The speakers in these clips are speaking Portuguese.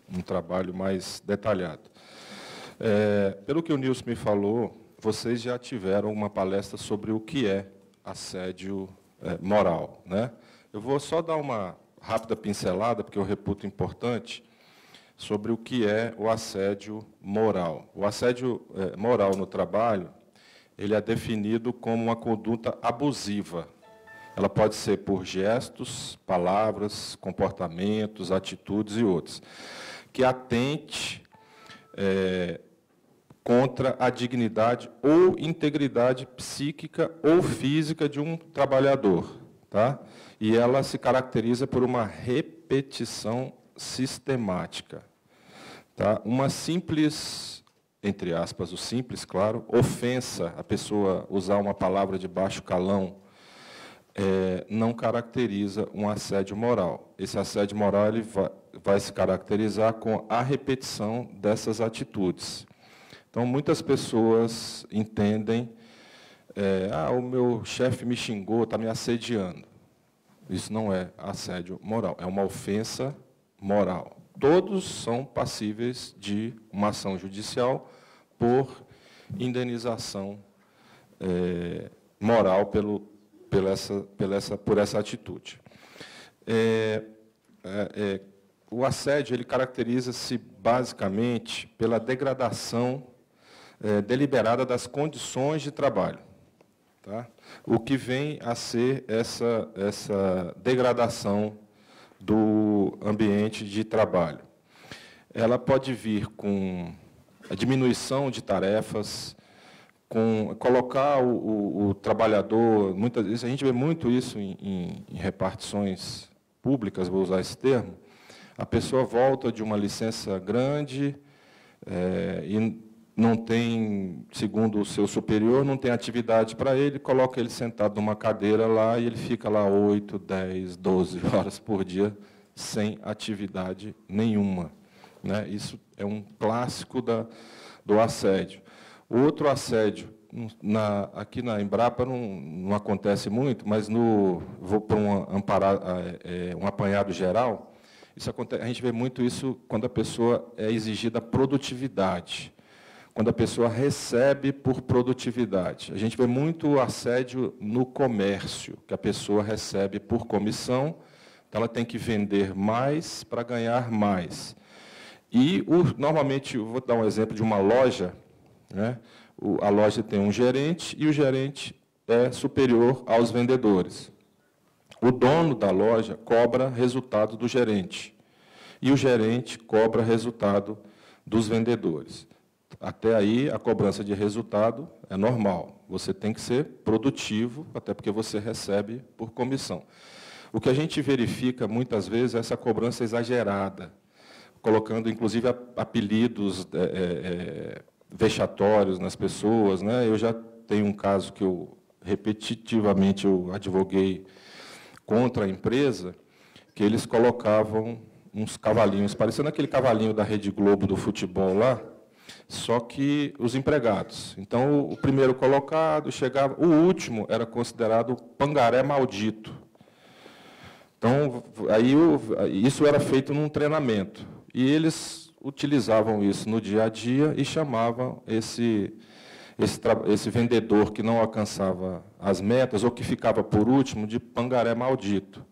um trabalho mais detalhado. Pelo que o Nilson me falou, vocês já tiveram uma palestra sobre o que é assédio moral, né? Eu vou só dar uma rápida pincelada, porque eu reputo importante, sobre o que é o assédio moral. O assédio moral no trabalho, ele é definido como uma conduta abusiva. Ela pode ser por gestos, palavras, comportamentos, atitudes e outros, que atente contra a dignidade ou integridade psíquica ou física de um trabalhador, tá? E ela se caracteriza por uma repetição sistemática, tá? Uma simples, entre aspas, o simples, claro, ofensa, a pessoa usar uma palavra de baixo calão, não caracteriza um assédio moral. Esse assédio moral ele vai se caracterizar com a repetição dessas atitudes. Então, muitas pessoas entendem, o meu chefe me xingou, está me assediando. Isso não é assédio moral, é uma ofensa moral. Todos são passíveis de uma ação judicial por indenização moral por essa atitude. O assédio ele caracteriza-se basicamente pela degradação deliberada das condições de trabalho, tá? O que vem a ser essa degradação do ambiente de trabalho. Ela pode vir com a diminuição de tarefas, com colocar o trabalhador, muitas vezes, a gente vê muito isso em repartições públicas, vou usar esse termo, a pessoa volta de uma licença grande e não tem, segundo o seu superior, não tem atividade para ele, coloca ele sentado numa cadeira lá e ele fica lá 8, 10, 12 horas por dia sem atividade nenhuma, né? Isso é um clássico do assédio. O outro assédio, aqui na Embrapa não acontece muito, mas vou para um apanhado geral, isso acontece, a gente vê muito isso quando a pessoa é exigida produtividade, quando a pessoa recebe por produtividade. A gente vê muito assédio no comércio, que a pessoa recebe por comissão, então ela tem que vender mais para ganhar mais. E, normalmente, eu vou dar um exemplo de uma loja, né? A loja tem um gerente e o gerente é superior aos vendedores. O dono da loja cobra resultado do gerente e o gerente cobra resultado dos vendedores. Até aí, a cobrança de resultado é normal. Você tem que ser produtivo, até porque você recebe por comissão. O que a gente verifica, muitas vezes, é essa cobrança exagerada, colocando, inclusive, apelidos vexatórios nas pessoas, né? Eu já tenho um caso que repetitivamente eu advoguei contra a empresa, que eles colocavam uns cavalinhos, parecendo aquele cavalinho da Rede Globo do futebol lá, só que os empregados. Então, o primeiro colocado chegava, o último era considerado o pangaré maldito. Então, aí isso era feito num treinamento. E eles utilizavam isso no dia a dia e chamavam esse vendedor que não alcançava as metas ou que ficava por último de pangaré maldito.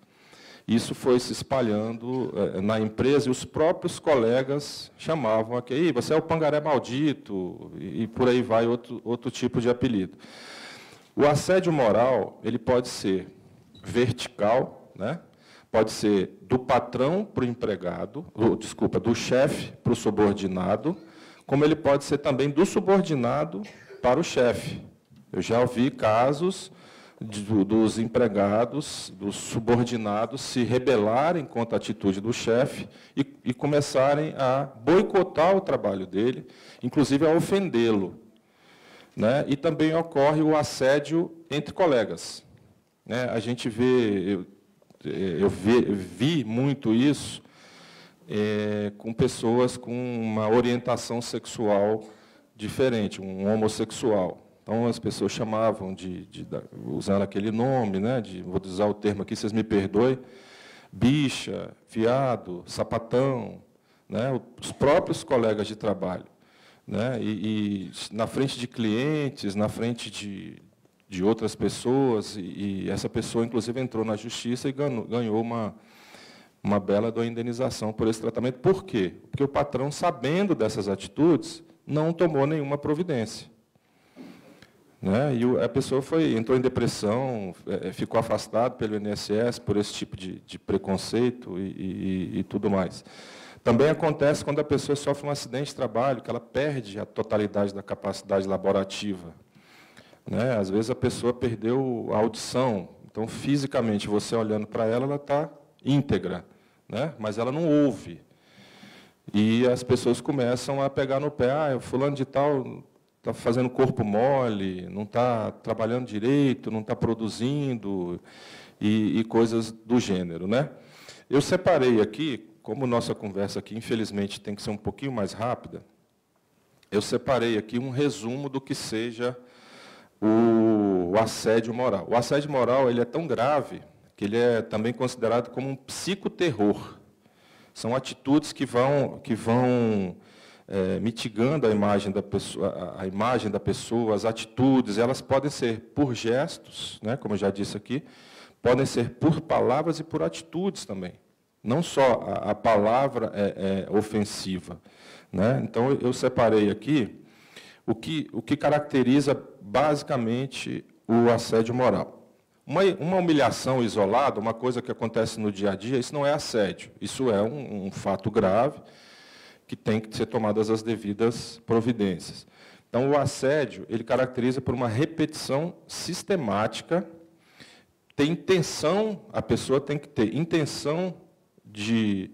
Isso foi se espalhando na empresa e os próprios colegas chamavam aqui, você é o pangaré maldito, e por aí vai outro tipo de apelido. O assédio moral ele pode ser vertical, né? Pode ser do patrão para o empregado, do chefe para o subordinado, como ele pode ser também do subordinado para o chefe. Eu já ouvi casos dos empregados, dos subordinados, se rebelarem contra a atitude do chefe e começarem a boicotar o trabalho dele, inclusive a ofendê-lo, né? E também ocorre o assédio entre colegas, né? A gente vê, eu vi muito isso com pessoas com uma orientação sexual diferente, um homossexual. Então, as pessoas chamavam usando aquele nome, né, vou usar o termo aqui, vocês me perdoem, bicha, viado, sapatão, né, os próprios colegas de trabalho, né, e na frente de clientes, na frente de outras pessoas, e essa pessoa, inclusive, entrou na justiça e ganhou uma bela da indenização por esse tratamento. Por quê? Porque o patrão, sabendo dessas atitudes, não tomou nenhuma providência. Né? E a pessoa entrou em depressão, ficou afastado pelo INSS por esse tipo de preconceito e tudo mais. Também acontece quando a pessoa sofre um acidente de trabalho, que ela perde a totalidade da capacidade laborativa. Né? Às vezes a pessoa perdeu a audição, então, fisicamente, você olhando para ela, ela está íntegra, né? Mas ela não ouve. E as pessoas começam a pegar no pé, o fulano de tal está fazendo corpo mole, não está trabalhando direito, não está produzindo, e coisas do gênero. Né? Eu separei aqui, como nossa conversa aqui, infelizmente, tem que ser um pouquinho mais rápida, eu separei aqui um resumo do que seja o assédio moral. O assédio moral ele é tão grave que ele é também considerado como um psicoterror. São atitudes que vão mitigando a imagem da pessoa, as atitudes, elas podem ser por gestos, né, como eu já disse aqui, podem ser por palavras e por atitudes também. Não só a palavra é ofensiva. Né? Então, eu separei aqui o que caracteriza, basicamente, o assédio moral. Uma humilhação isolada, uma coisa que acontece no dia a dia, isso não é assédio. Isso é um fato grave, que tem que ser tomadas as devidas providências. Então, o assédio ele caracteriza por uma repetição sistemática, tem intenção, a pessoa tem que ter intenção de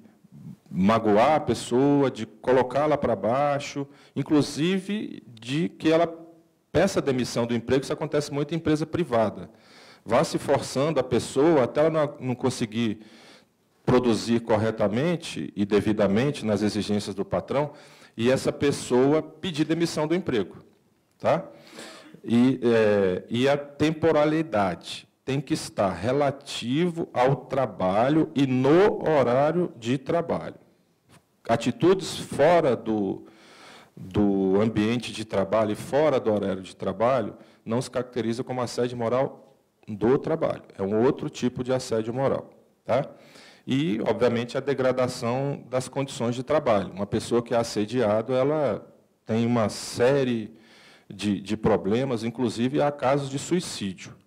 magoar a pessoa, de colocá-la para baixo, inclusive de que ela peça demissão do emprego. Isso acontece muito em empresa privada. Vá se forçando a pessoa até ela não conseguir produzir corretamente e devidamente nas exigências do patrão, e essa pessoa pedir demissão do emprego. Tá? E a temporalidade tem que estar relativo ao trabalho e no horário de trabalho. Atitudes fora do ambiente de trabalho e fora do horário de trabalho não se caracteriza como assédio moral do trabalho. É um outro tipo de assédio moral. Tá? E, obviamente, a degradação das condições de trabalho. Uma pessoa que é assediada, ela tem uma série de problemas, inclusive há casos de suicídio.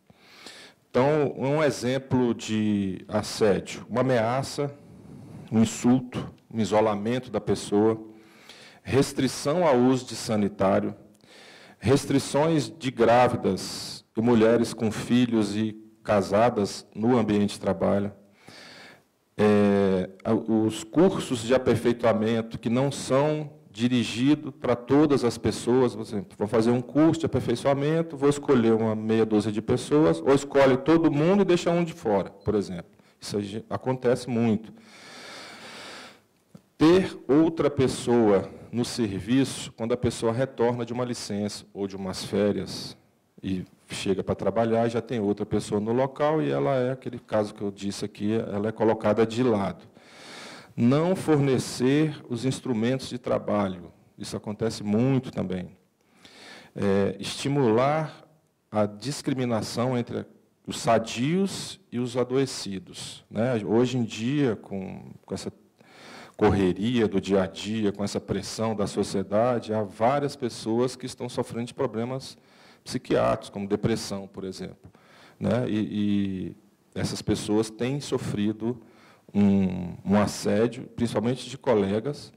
Então, um exemplo de assédio, uma ameaça, um insulto, um isolamento da pessoa, restrição ao uso de sanitário, restrições de grávidas e mulheres com filhos e casadas no ambiente de trabalho, os cursos de aperfeiçoamento que não são dirigidos para todas as pessoas. Por exemplo, vou fazer um curso de aperfeiçoamento, vou escolher uma meia dúzia de pessoas, ou escolhe todo mundo e deixa um de fora, por exemplo. Isso acontece muito. Ter outra pessoa no serviço, quando a pessoa retorna de uma licença ou de umas férias e chega para trabalhar, já tem outra pessoa no local e ela é, aquele caso que eu disse aqui, ela é colocada de lado. Não fornecer os instrumentos de trabalho, isso acontece muito também. Estimular a discriminação entre os sadios e os adoecidos. Né? Hoje em dia, com essa correria do dia a dia, com essa pressão da sociedade, há várias pessoas que estão sofrendo de problemas psiquiátricos, como depressão, por exemplo. Né? E essas pessoas têm sofrido um assédio, principalmente de colegas,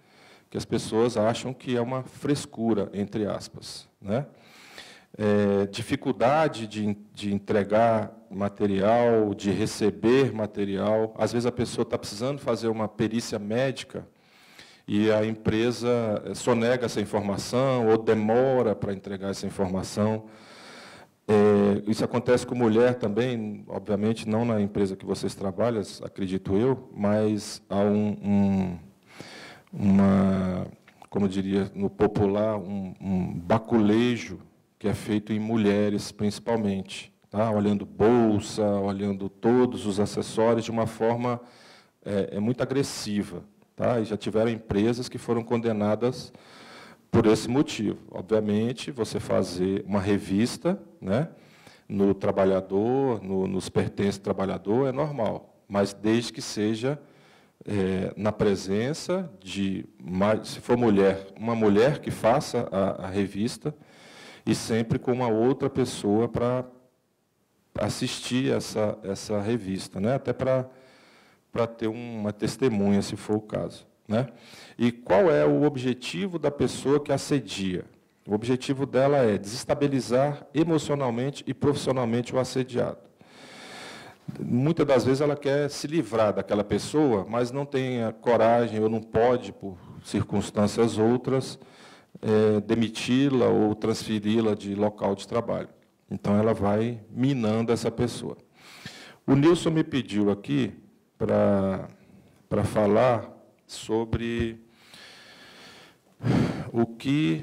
que as pessoas acham que é uma frescura, entre aspas. Né? Dificuldade de entregar material, de receber material. Às vezes a pessoa está precisando fazer uma perícia médica e a empresa sonega essa informação ou demora para entregar essa informação. Isso acontece com mulher também, obviamente, não na empresa que vocês trabalham, acredito eu, mas há como diria no popular, um baculejo que é feito em mulheres, principalmente, tá? Olhando bolsa, olhando todos os acessórios de uma forma muito agressiva. tá? E já tiveram empresas que foram condenadas por esse motivo. Obviamente, você fazer uma revista, né, no trabalhador, nos pertences do trabalhador, é normal, mas desde que seja na presença de, se for mulher, uma mulher que faça a revista, e sempre com uma outra pessoa para assistir essa revista, né? Até para ter uma testemunha, se for o caso, né? E qual é o objetivo da pessoa que assedia? O objetivo dela é desestabilizar emocionalmente e profissionalmente o assediado. Muitas das vezes ela quer se livrar daquela pessoa, mas não tem a coragem ou não pode, por circunstâncias outras, demiti-la ou transferi-la de local de trabalho. Então, ela vai minando essa pessoa. O Nilson me pediu aqui para falar sobre o que